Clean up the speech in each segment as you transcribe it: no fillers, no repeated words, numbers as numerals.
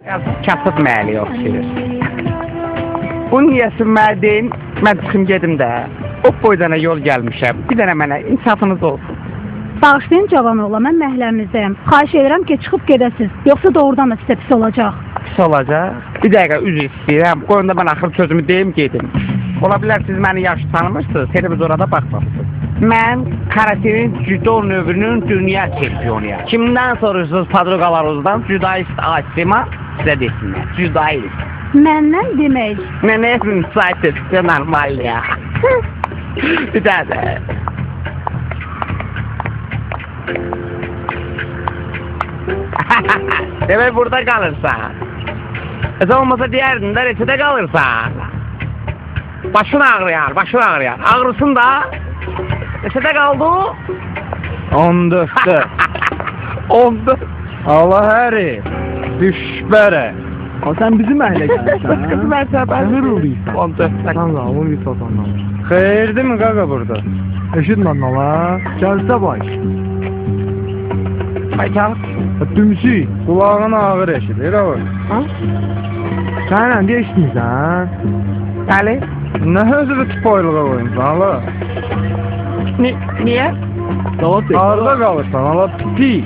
Kasıb məli oxşayır. Bunun niyəsi mənə deyim, mən çıxım gedim də. O boydana yol gəlmişəm. Bir dənə mənə insafınız olsun. Bağışlayın cavan oğlan, mən məhəlləmizdəyim. Xahiş edirəm ki, çıxıb gedəsiniz. Yoxsa doğrudan da sizə pis olacaq. Pis olacaq. Bir dəqiqə üzr istəyirəm. Qoyun da mən axır sözümü deyim, gedim. Ola bilər siz məni yaxşı tanımırsınız, televizora da baxmamısınız. Mən karatenin judo növünün dünya çempionuyam. Kimdən soruşsunuz padroqalarınızdan? Judoist Asima sizə desinlər. Judoist. Məndən demək. Mən hepim saytı normal ya. Bir dənə. Demək burada qalırsan. Eza olmasa deyərdin də reçetə qalırsan. Başın ağrıyar, başın ağrıyar. Ağrısın da reçetə qaldı. 14'te. 14. Allah heri. Düşbere. O sen bizim ehle gelmişsin. Kız ben səbər. Ömür oluyorsun. 14. Kanka onu bir satanlar. Xeyirdi mi kanka burada? Eşitmedin ala. Gelse baş. Baycal. Dümsü. Kulağına ağır eşidir o. Ha? Sen ne eşitmişsin? Bəli. Ne özü bir spoiler'a koyunsan ala? Niyə? Ağırda kalırsan ala pi.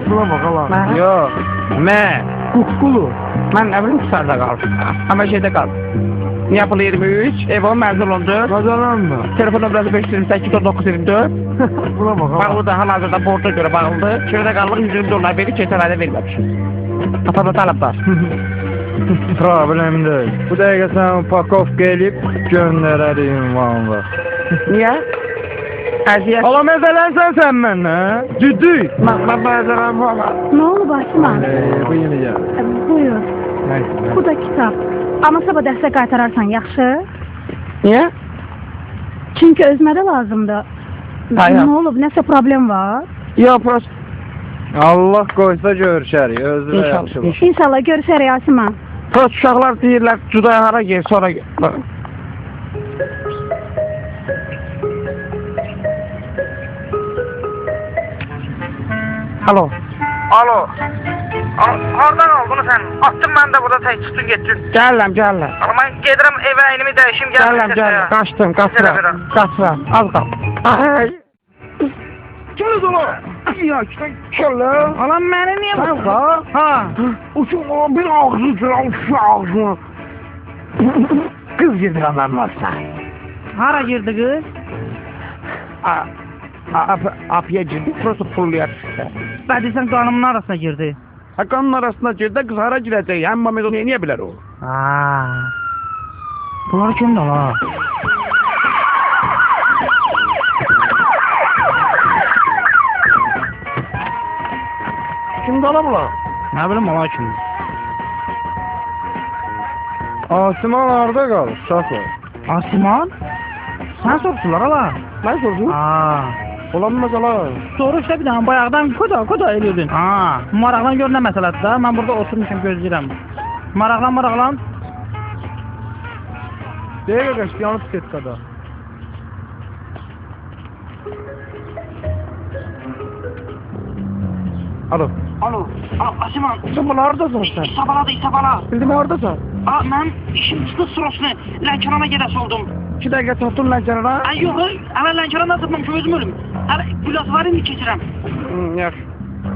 Buna bak ala. Yok. Me. Kukkulu. Mən nə bilim qısarda qaldım. Amma şeydə qaldım. Yapılı 23, Evo Mərzul 14. Kazanan mı? Telefon nömrəsi 528 924. Buna bak ala. Bağlıdır, hal-hazırda borca görə bağlıdır. Şurada qalıq 120 dollar verir, keçən ayda verməmişim. Atamda talablar. Problem değil. Bu dəqiqə sən pakovka elib göndərərik ünvanla. Niyə? Əziyyət. Ala məzələnsən sən mənlə? Ciddi. Mən bəzərəm valla. Ne oldu Basma? Bu yeni gəl. Buyur. Nəysə. Bu da kitap. Ama sabah dəstə qaytararsan, yaxşı? Niyə? Çünkü özümə də lazımdır. Hayır. Ne olub, nəsə problem var? Yox, prost. Allah qoysa görüşərik, özü də İnşallah, yaxşı var. İnşallah görüşərik Asima. Prost uşaqlar deyirlər, cudaya hara gel, sonra gel. Alo. Alo. Hardan aldın sen? Attın ben de burada tek çıktın getdin. Gəlirəm, gəlirəm. Ama ben gedirəm evə elimi dəyişim Gəlirəm, gəlirəm. Qaçdım, qaçıram. Qaçıram, az qal. Ay. Gəl ola. Ya işte kələ. Alam məni niyə Sen ha? Ha. Uçun bir ağzı sıram şu ağzına. Qız gedirəm varsa. Hara girdi qız? Apıya girdi, prosto pulluya çıxdı. Bədirsən qanımın arasına girdi. Ha, qanın arasına girdi, qız hara girəcək? Amma mən onu niyə bilər o? Bunlar kimdir la? Kimdə ala bula? Nə bilim ala kimdir? Asiman harda qalır, uşaqlar? Asiman? Sən soruşurlar ala? Mən sordum. Olanmaz ala. Soru işte bir dənə bayaqdan koda eliyordun. Maraqlan gör nə məsələdir də. Mən burada oturmuşum gözləyirəm. Maraqlan. Dəqiqə qaç, yanıb setkada. Alo. Alo. Asiman. Sən bana haradasan sən? İsabala. Bildim haradasan? Mən işim çıxdı sırasını Lənkərana gedəsi oldum. 2 dəqiqə çatdın Lənkərana? Yox, hələ Lənkərana atılmamışım, özüm ölüm. Hələ Gülasvarı indi keçirəm. Yaxşı.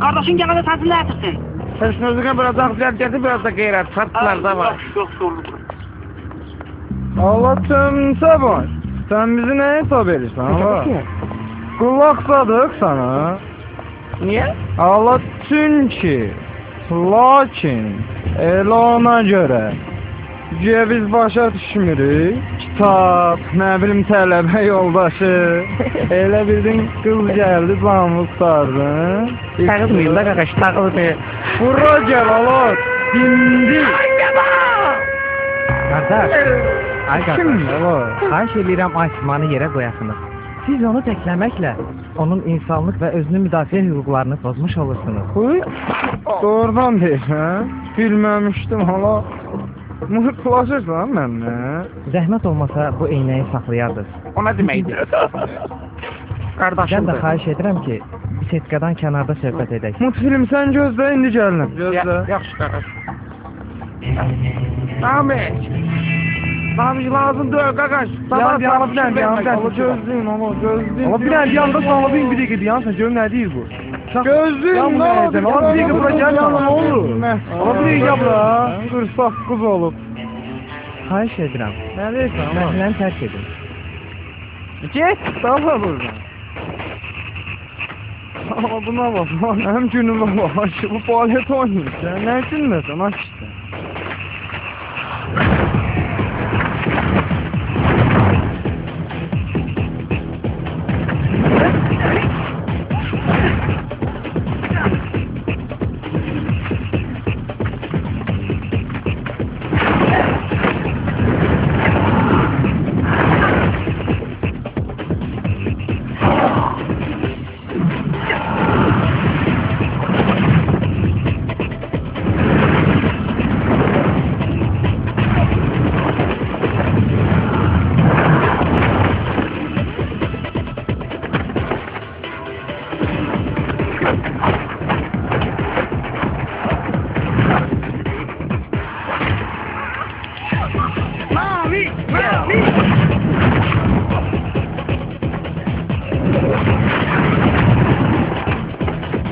Qardaşın gələndə sənsin nə ətirsin? Sən üçün özünə biraz ağzılar gətir, biraz da qeyrət. Çartlar da var. Yox, doğrudur. Allah tümsə baş. Sən bizi nə hesab edirsən ala? Qulaq sadıq sana. Niyə? Allah çünki, lakin, elə ona görə. Güya biz başa düşmürük. Kitab, nə bilim tələbə yoldaşı. Elə bildin qız gəldi, zamı qutardın. Tağılmayın da qaqaş, tağılmayın. Bura gəl ala, dindi. Qardaş, ay qardaş, Kimdir ala? xahiş edirəm Asimanı yerə qoyasınız. Siz onu təkləməklə onun insanlıq və özünü müdafiə hüquqlarını pozmuş olursunuz. Uy, doğrudan deyirsən? Bilməmişdim hala. Mırtlaşırsan mənlə? Zəhmət olmasa bu eynəyi saxlayardınız. O nə deməkdir? Mən də Qardaşımdır. xahiş edirəm ki, besetkadan kənarda söhbət edək. Multfilm sən gözlə, indi gəlinəm. Gözlə. Yaxşı qardaş. Ahmet. Abi lazım deyil qardaş. Sabah sabah bir dənə yanım dəsin. Gözləyin onu, gözləyin. Ama bir dənə yanında sağladığın bir dəqiqə diyan sən görüm nə deyir bu? Gözləyin nə oldu? Ama bir dəqiqə bura gəl sana ne olur? Ama bir dəqiqə bura. 48 olub. Xahiş edirəm. Nə deyirsən? Məhləni tərk edin. Get, dava buradan. Ama buna bak lan, hem günüme bak. Bu faaliyet oynuyor. Sen ne gülmesen aç işte.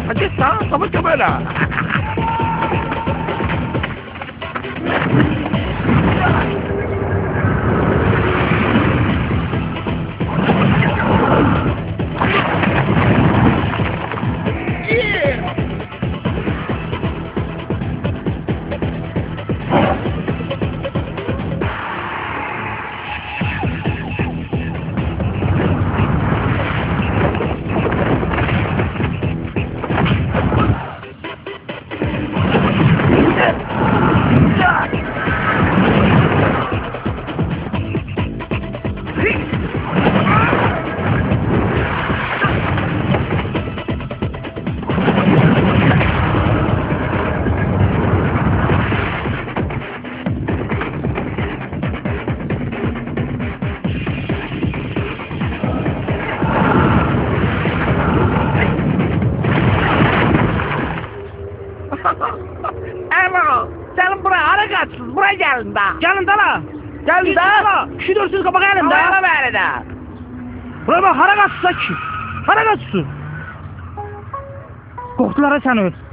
Hadi sağ, sabah böyle. Alo, sen buraya harakatsız, buraya gelin da. Gəlin də la. Gelin da. Kişi dörsünüz qabağa gəlin də. Havaya ver de. Buraya bax, hara qaçsınsa ki. Hara qaçsın? Qorxdular ha səni öt.